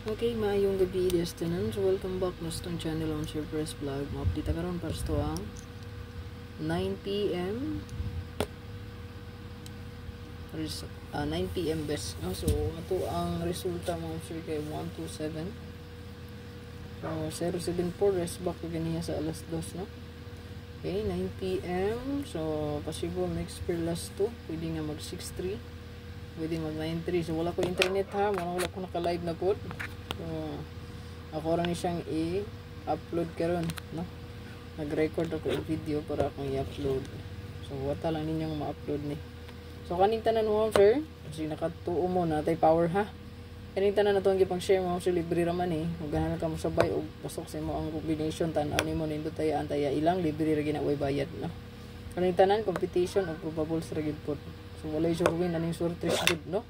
Okay, maayong gabi des tanan. So welcome back na sa tong channel on Sir Press Vlog. Ma-update karon para sa ang 9 PM 9 PM best. No? So ato ang resulta mo sir kay 127. So 074 rest back to ganiya sa alas 2, no? Okay, 9 PM. So possible next per last 2, pwede nga mag 6:3. Pwede mag 9:3. So wala ko internet ha, wala ko naka-live na pod. So ako ra ni siyang i-upload karon, no? Nag-record ako yung video para akong i-upload. So wata lang ninyong ma-upload ni. So kaning tanan mo sir, kasi nakatuo mo na tay power ha. Kaning tanan na to ang gipang share mo sa libre raman ug ganahan ka mo sabay og pasok sa mo ang combination tan-aw nimo nindot tay antaya ilang libre ra gina way bayad, no? Kaning tanan competition og probables ra gid pod. So walay surwin aning surtres gud, no?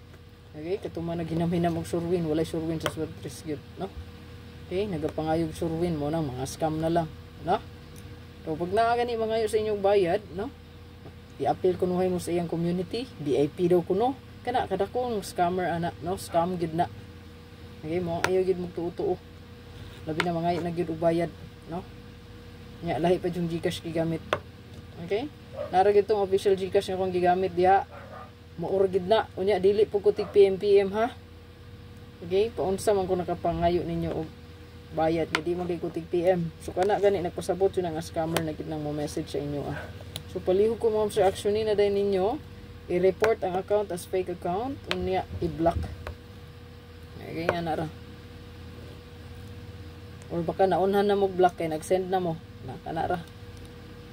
Okay, katuman na ginamhinam og surwin, walay surwin sa surtres gud, no? Okay, nagapangayog surwin mo nang mga scam na lang, no? So pag naa gani mangayo sa inyong bayad, no? I-appeal kunuhay mo sa iyang community, VIP daw kuno. Kana kada kong scammer ana, no? Scam gid na. Okay, mo ayo gid mo tuo-tuo. Labi na mangayo na gid og bayad, no? Nya lahi pa yung GCash gigamit. Okay? Nara gid tong official GCash nga akong gigamit diha. Maura gid na. Unya dili po ko tig PM ha. Okay? Paunsa man ko nakapangayo ninyo og bayad nga di man ko tig PM. So kana gani nagpasabot yun ang scammer na gid nang mo message sa inyo ah. So palihog ko mo sa action ni na day ninyo, i-report ang account as fake account unya i-block. Okay, ana ra. Or baka naunhan na mo block kay nag-send na mo. Na kana ra.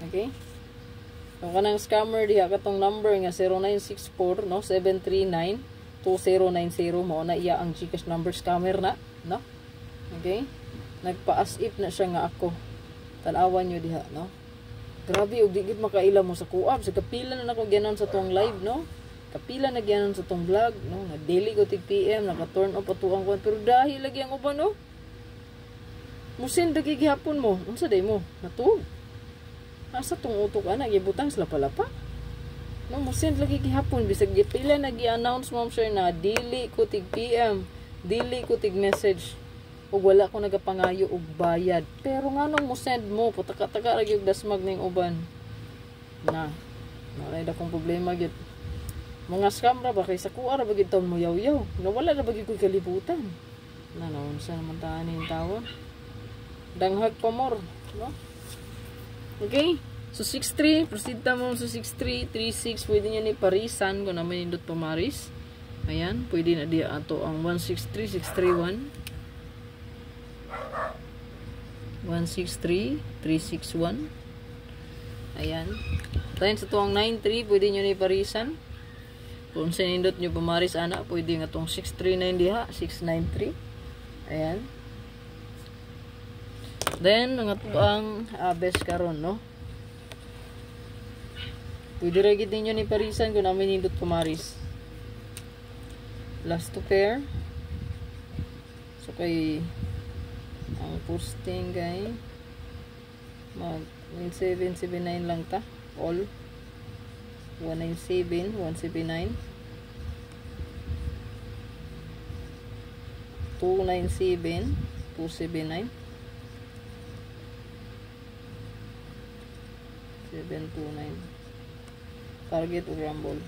Okay? So kanang scammer diha katong number nga 0964 no 739 2090 mo na iya ang GCash number scammer na, no? Okay? Nagpa-as if na siya nga ako. Tan-awan nyo diha, no? Grabe og digit makaila mo sa kuab sa kapila na nako gyanon sa tong live, no? Kapila na gyanon sa tong vlog, no? Na daily ko tig PM naka-turn off atuang ko pero dahil lagi ang uban, no? Musin dagi gihapon mo. Unsa day mo? Natug. Asa tong utok ana gibutang sila palapa. No, musin lagi gihapon bisag gipila na gi-announce mo sir na dili ko tig PM, dili ko tig message. Ug wala ko nagapangayo og bayad. Pero nganong mo send mo pataka-taka ra gyud dasmag ning uban. Na. Naay dakong problema gyud. Mga scam ra ba kay sa kuha ra ba gyud taon mo yaw-yaw. Nawala ra ba gyud ko kalibutan. Na naon sa naman taan ning tawon. Danghag pa more, no? Okay? So 63, proceed ta mo sa 63, 36, pwede niya ni parisan kung naman nindot pamaris. Ayan, pwede na diya ato ang 163, 631. 163, 361. Ayan. Tayo sa tuwang 93, pwede nyo ni parisan. Kung sa nindot nyo pamaris ana, pwede nga itong 639 diha, 693. Ayan. Then, nga tuwang best karon, no? Pwede rin ninyo ni parisan kung namin nindot pamaris. Last to pair. So, kay ang posting kay mag 1779 lang ta. All 197, 179 297, 279 729 target o rumble.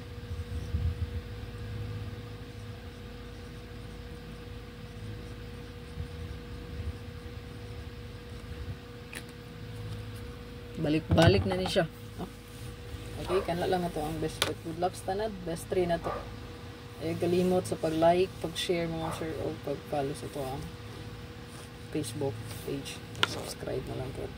Balik-balik na ni siya. Oh. Okay, kanla lang ito ang best. Good luck tanad. Best 3 na to. Ay galimot sa pag-like, pag-share mga sir o pag-follow sa ito ang Facebook page. Subscribe na lang po.